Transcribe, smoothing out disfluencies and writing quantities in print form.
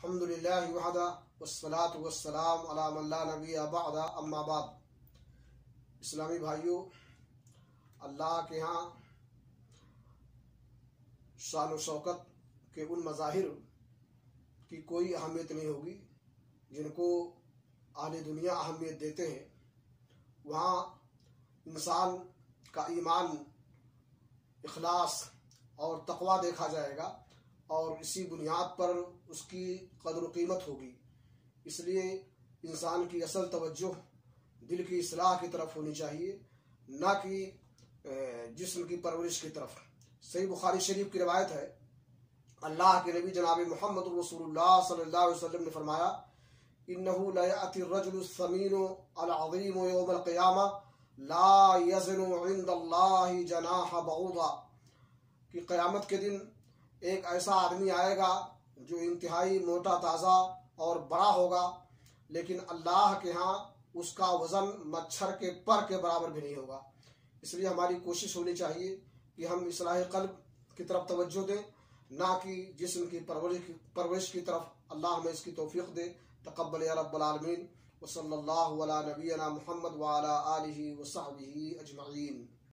الحمدللہ وحدہ والصلاة والسلام علی من لا نبی بعد اما بعد۔ اسلامی بھائیوں، اللہ کے ہاں شان و شوکت کے ان مظاہر کی کوئی اہمیت نہیں ہوگی جن کو اہل دنیا اہمیت دیتے ہیں۔ وہاں انسان کا ایمان، اخلاص اور تقوی دیکھا جائے گا اور اسی بنیاد پر اس کی قدر و قیمت ہوگی۔ اس لیے انسان کی اصل توجہ دل کی اصلاح کی طرف ہونی چاہیے، نہ کہ جسم کی پرورش کی طرف۔ صحیح بخاری شریف کی روایت ہے، اللہ کے نبی جناب محمد رسول اللہ صلی اللہ علیہ وسلم نے فرمایا، انه لا يأتي الرجل الثمين العظيم يوم القيامة لا يزن عند الله جناح بعوضة، کہ قیامت کے دن ایک ایسا آدمی آئے گا جو انتہائی موٹا تازہ اور بڑا ہوگا، لیکن اللہ کے ہاں اس کا وزن مچھر کے پر کے برابر بھی نہیں ہوگا۔ اس لیے ہماری کوشش ہونی چاہیے کہ ہم اصلاح قلب کی طرف توجہ دیں، نہ کہ جسم کی پرورش کی طرف۔ اللہ ہمیں اس کی توفیق دے۔ تقبل یا رب العالمین۔ وصلی اللہ علی نبینا محمد وعلی آلہ وصحبہ اجمعین۔